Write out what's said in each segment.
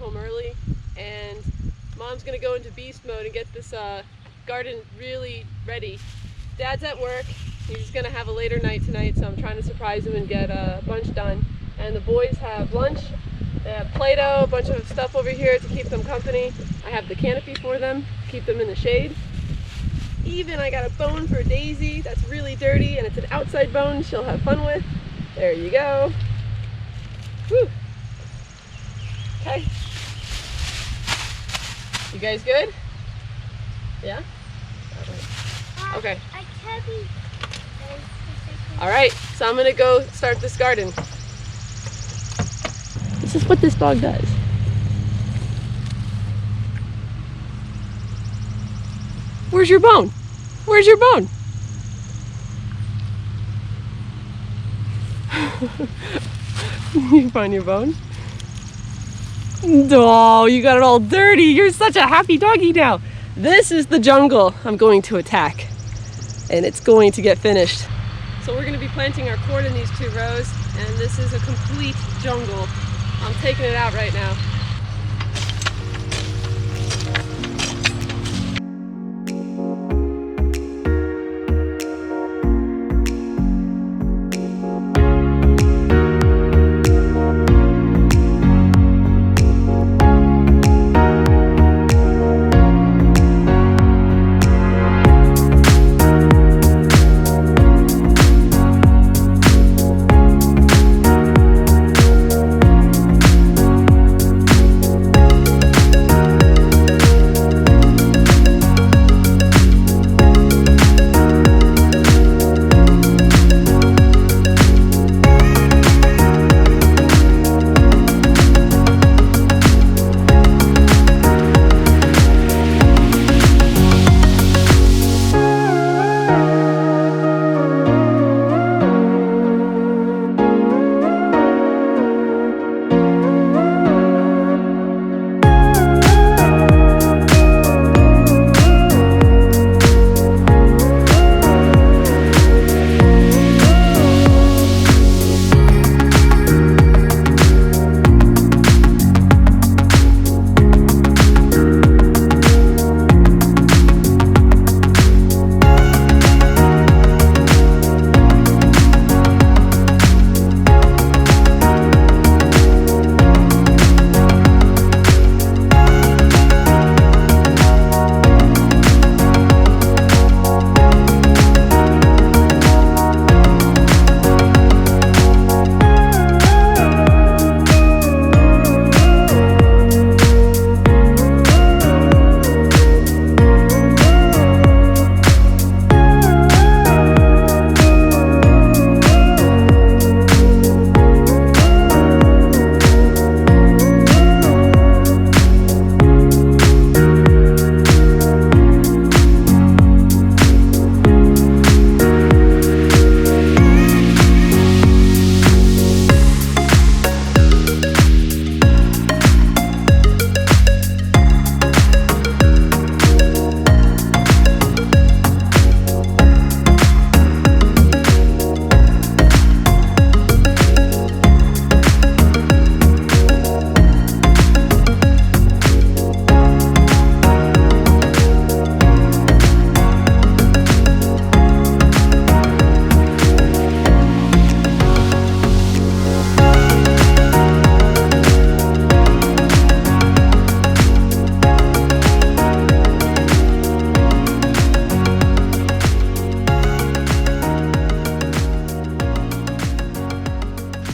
home early, and Mom's gonna go into beast mode and get this garden really ready. Dad's at work. He's gonna have a later night tonight, so I'm trying to surprise him and get a bunch done. And the boys have lunch. They have Play-Doh, a bunch of stuff over here to keep them company. I have the canopy for them, keep them in the shade. Even I got a bone for Daisy that's really dirty, and it's an outside bone she'll have fun with. There you go. Woo. Okay. You guys good? Yeah? Okay. All right, so I'm gonna go start this garden. This is what this dog does. Where's your bone? Where's your bone? You find your bone? Oh, you got it all dirty. You're such a happy doggy now. This is the jungle I'm going to attack, and it's going to get finished. So we're going to be planting our corn in these 2 rows, and this is a complete jungle. I'm taking it out right now.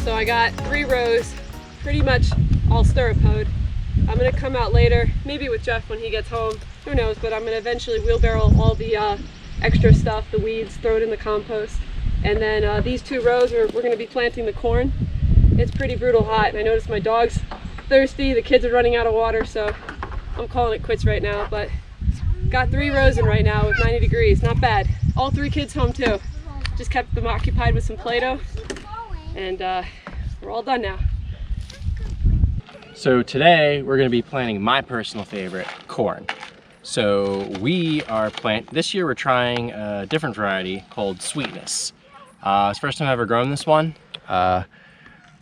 I got 3 rows, pretty much all styropoed. I'm gonna come out later, maybe with Jeff when he gets home, who knows, but I'm gonna eventually wheelbarrow all the extra stuff, the weeds, throw it in the compost. And then these 2 rows we're gonna be planting the corn. It's pretty brutal hot, and I noticed my dog's thirsty, the kids are running out of water, so I'm calling it quits right now. But got 3 rows in right now with 90 degrees, not bad. All 3 kids home too. Just kept them occupied with some Play-Doh, and we're all done now. So today we're going to be planting my personal favorite, corn. So we are this year we're trying a different variety called Sweetness. It's the first time I've ever grown this one.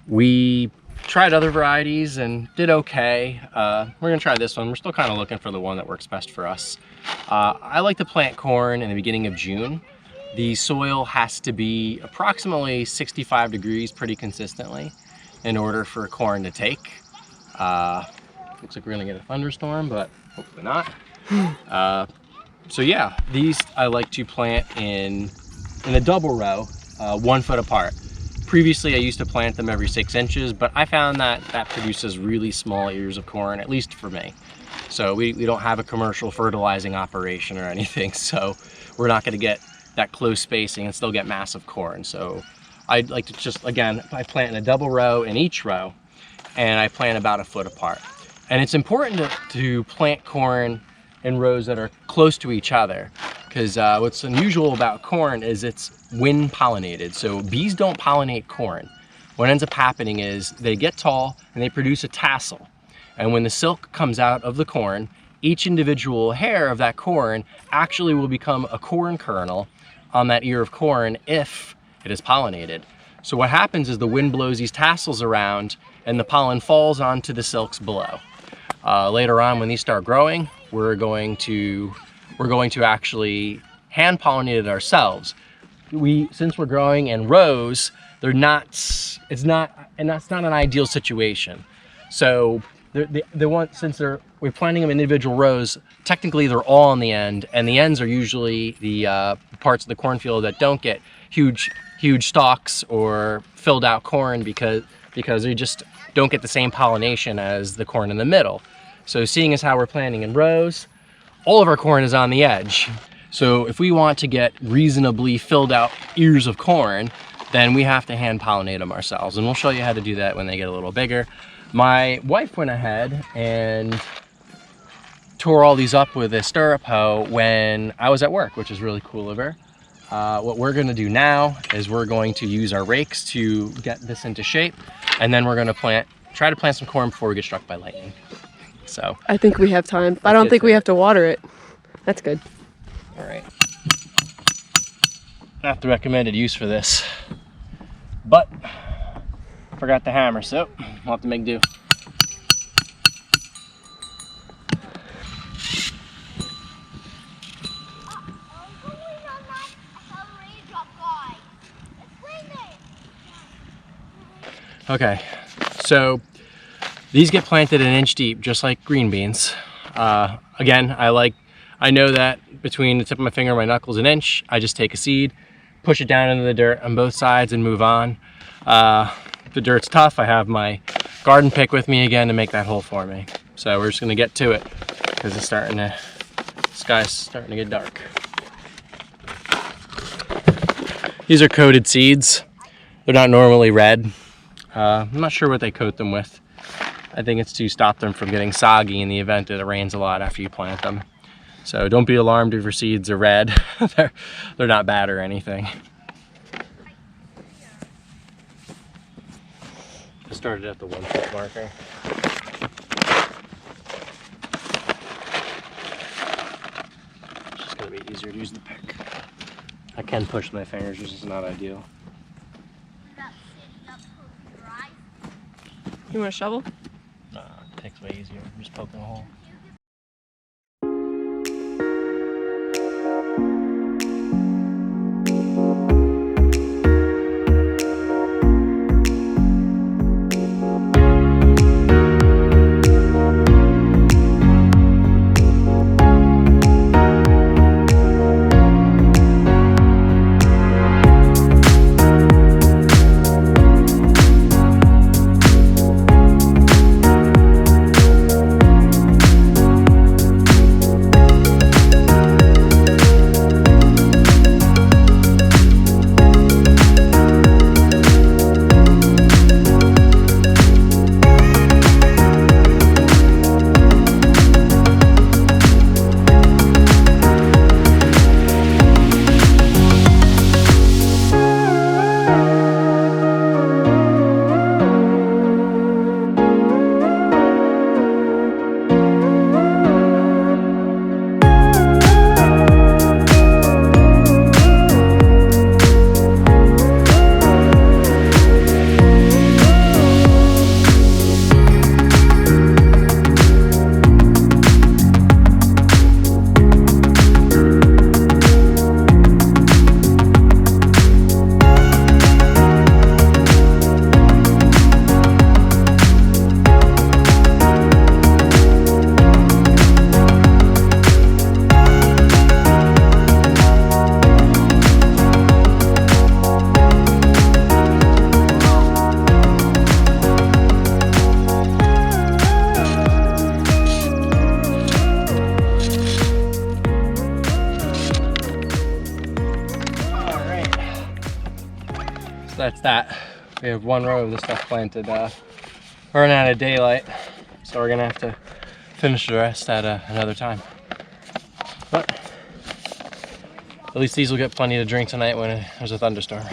We tried other varieties and did okay. We're gonna try this one. We're still kind of looking for the one that works best for us. I like to plant corn in the beginning of June. The soil has to be approximately 65 degrees pretty consistently in order for corn to take. Looks like we're gonna get a thunderstorm, but hopefully not. So yeah, these I like to plant in a double row, 1 foot apart. Previously, I used to plant them every 6 inches, but I found that that produces really small ears of corn, at least for me. So we don't have a commercial fertilizing operation or anything, so we're not gonna get that close spacing and still get massive corn. So I'd like to just, again, I plant in a double row in each row, and I plant about 1 foot apart. And it's important to plant corn in rows that are close to each other, because what's unusual about corn is it's wind pollinated. So bees don't pollinate corn. What ends up happening is they get tall and they produce a tassel. And when the silk comes out of the corn, each individual hair of that corn actually will become a corn kernel on that ear of corn if it is pollinated. So what happens is the wind blows these tassels around and the pollen falls onto the silks below. Later on, when these start growing, we're going to actually hand pollinate it ourselves. Since we're growing in rows, it's not an ideal situation. So we're planting them in individual rows, technically they're all on the end, and the ends are usually the parts of the cornfield that don't get huge stalks or filled out corn because they just don't get the same pollination as the corn in the middle. So seeing as how we're planting in rows, all of our corn is on the edge. So if we want to get reasonably filled out ears of corn, then we have to hand pollinate them ourselves. And we'll show you how to do that when they get a little bigger. My wife went ahead and tore all these up with a stirrup hoe when I was at work, which is really cool of her. What we're gonna do now is we're going to use our rakes to get this into shape, and then we're gonna try to plant some corn before we get struck by lightning. So I think we have time. I don't think we have to water it. That's good. All right. Not the recommended use for this, but forgot the hammer, so we'll have to make do. Okay, so these get planted an inch deep, just like green beans. Again, I know that between the tip of my finger and my knuckles an inch, I just take a seed, push it down into the dirt on both sides and move on. If the dirt's tough, I have my garden pick with me again to make that hole for me. So we're just gonna get to it because the sky's starting to get dark. These are coated seeds. They're not normally red. I'm not sure what they coat them with. I think it's to stop them from getting soggy in the event that it rains a lot after you plant them. So don't be alarmed if your seeds are red. They're not bad or anything. I started at the 1 foot marker. It's just gonna be easier to use the pick. I can push my fingers, which is not ideal. You want a shovel? Nah, it takes way easier. I'm just poking a hole. that's that. We have one row of this stuff planted. We're running out of daylight, so we're gonna have to finish the rest at another time. But at least these will get plenty to drink tonight when there's a thunderstorm.